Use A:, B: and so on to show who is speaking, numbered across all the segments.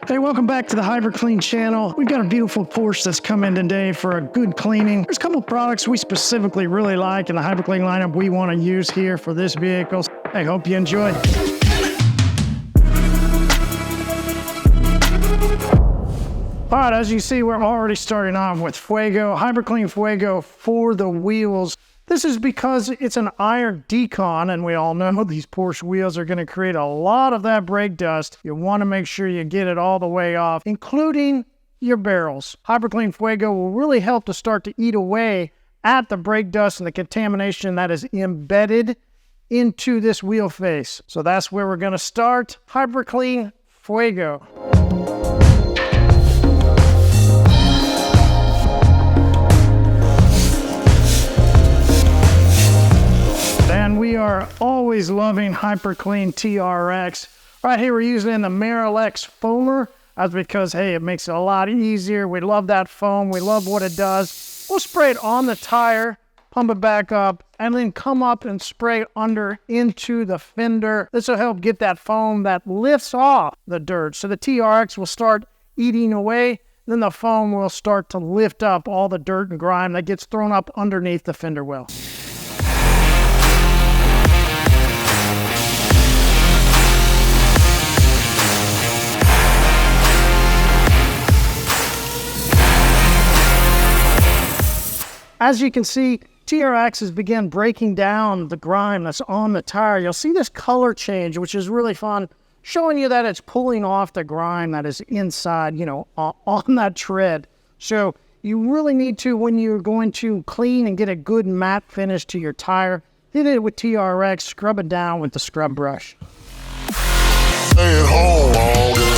A: Hey, welcome back to the hyperCLEAN channel. We've got a beautiful Porsche that's come in today for a good cleaning. There's a couple of products we specifically really like in the hyperCLEAN lineup we want to use here for this vehicle. I hope you enjoy. All right, as you see, we're already starting off with Fuego, hyperCLEAN Fuego for the wheels. This is because it's an iron decon, and we all know these Porsche wheels are going to create a lot of that brake dust. You want to make sure you get it all the way off, including your barrels. hyperCLEAN Fuego will really help to start to eat away at the brake dust and the contamination that is embedded into this wheel face. So that's where we're going to start. hyperCLEAN Fuego. And we are always loving hyperCLEAN TRX. Right here we're using in the Marilex foamer. That's because, hey, it makes it a lot easier. We love that foam. We love what it does. We'll spray it on the tire, pump it back up, and then come up and spray it under into the fender. This will help get that foam that lifts off the dirt. So the TRX will start eating away. Then the foam will start to lift up all the dirt and grime that gets thrown up underneath the fender well. As you can see, TRX has begun breaking down the grime that's on the tire. You'll see this color change, which is really fun, showing you that it's pulling off the grime that is inside, on that tread. So you really need to, when you're going to clean and get a good matte finish to your tire, hit it with TRX, scrub it down with the scrub brush.
B: Stay at home all day.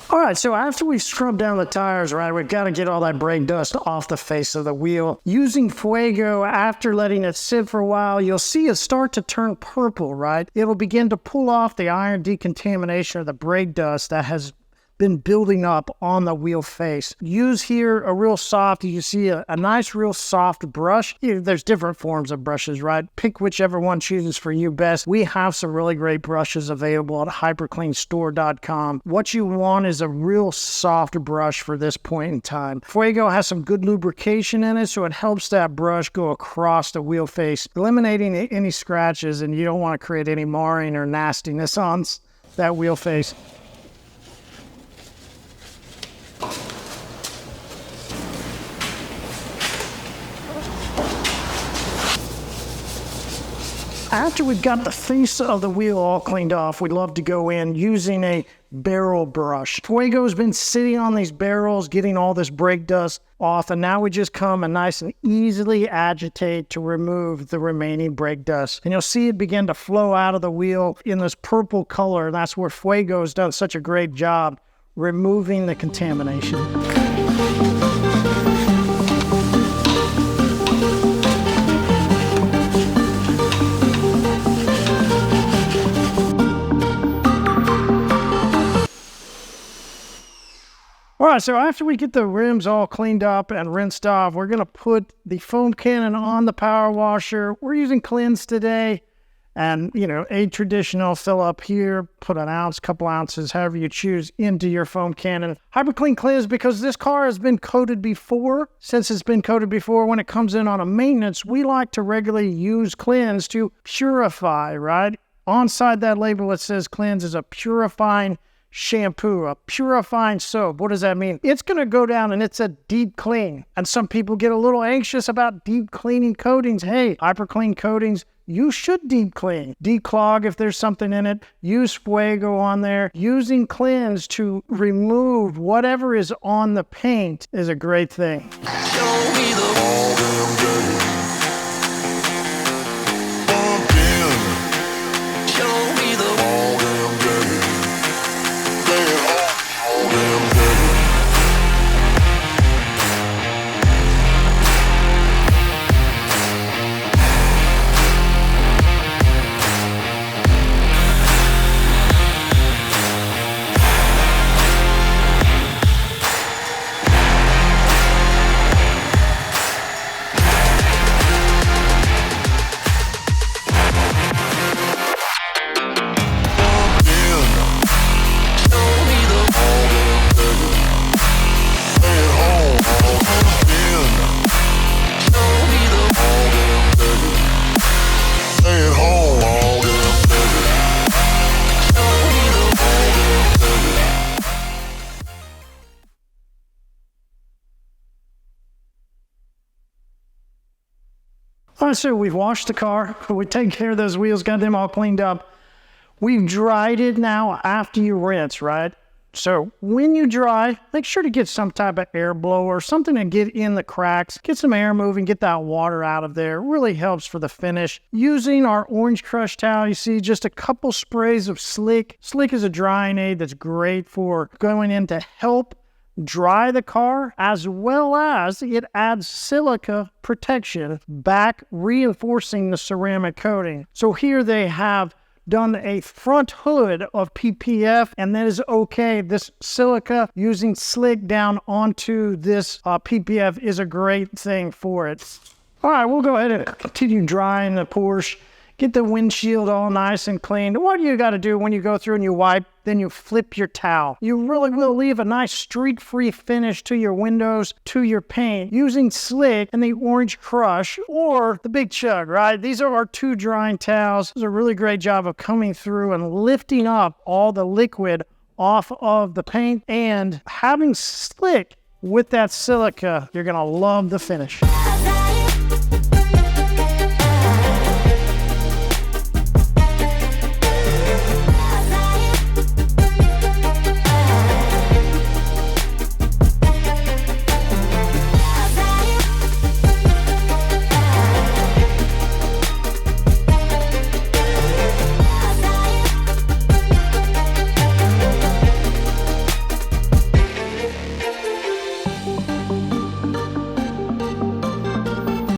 A: All right, so after we scrub down the tires, right, we've got to get all that brake dust off the face of the wheel. Using Fuego, after letting it sit for a while, you'll see it start to turn purple, right? It'll begin to pull off the iron decontamination or the brake dust that has been building up on the wheel face. Use here a real soft, you see a nice real soft brush. There's different forms of brushes, right? Pick whichever one chooses for you best. We have some really great brushes available at hypercleanstore.com. What you want is a real soft brush for this point in time. Fuego has some good lubrication in it, so it helps that brush go across the wheel face, eliminating any scratches, and you don't want to create any marring or nastiness on that wheel face. After we've got the face of the wheel all cleaned off, we love to go in using a barrel brush. Fuego's been sitting on these barrels, getting all this brake dust off, and now we just come and nice and easily agitate to remove the remaining brake dust. And you'll see it begin to flow out of the wheel in this purple color, and that's where Fuego's done such a great job removing the contamination. All right, so after we get the rims all cleaned up and rinsed off, we're going to put the foam cannon on the power washer. We're using Cleanse today, and, a traditional fill up here, put an ounce, couple ounces, however you choose, into your foam cannon. hyperCLEAN Cleanse, because this car has been coated before. Since it's been coated before, when it comes in on a maintenance, we like to regularly use Cleanse to purify, right? Onside that label, it says Cleanse is a purifying shampoo, a purifying soap. What does that mean? It's going to go down and it's a deep clean. And some people get a little anxious about deep cleaning coatings. Hey, hyperCLEAN coatings, you should deep clean. Declog if there's something in it. Use Fuego on there. Using Cleanse to remove whatever is on the paint is a great thing.
B: Show me the
A: All right, so we've washed the car. We've taken care of those wheels, got them all cleaned up. We've dried it now after you rinse, right? So when you dry, make sure to get some type of air blower, something to get in the cracks, get some air moving, get that water out of there. It really helps for the finish. Using our orange crush towel, you see just a couple sprays of Slick. Slick is a drying aid that's great for going in to help dry the car, as well as it adds silica protection back, reinforcing the ceramic coating. So here they have done a front hood of PPF, and that is okay. This silica using Slick down onto this PPF is a great thing for it. All right, we'll go ahead and continue drying the Porsche. Get the windshield all nice and clean. What do you got to do when you go through and you wipe? Then you flip your towel. You really will leave a nice streak-free finish to your windows, to your paint, using Slick and the Orange Crush or the Big Chug, right? These are our two drying towels. Does a really great job of coming through and lifting up all the liquid off of the paint, and having Slick with that silica, you're gonna love the finish.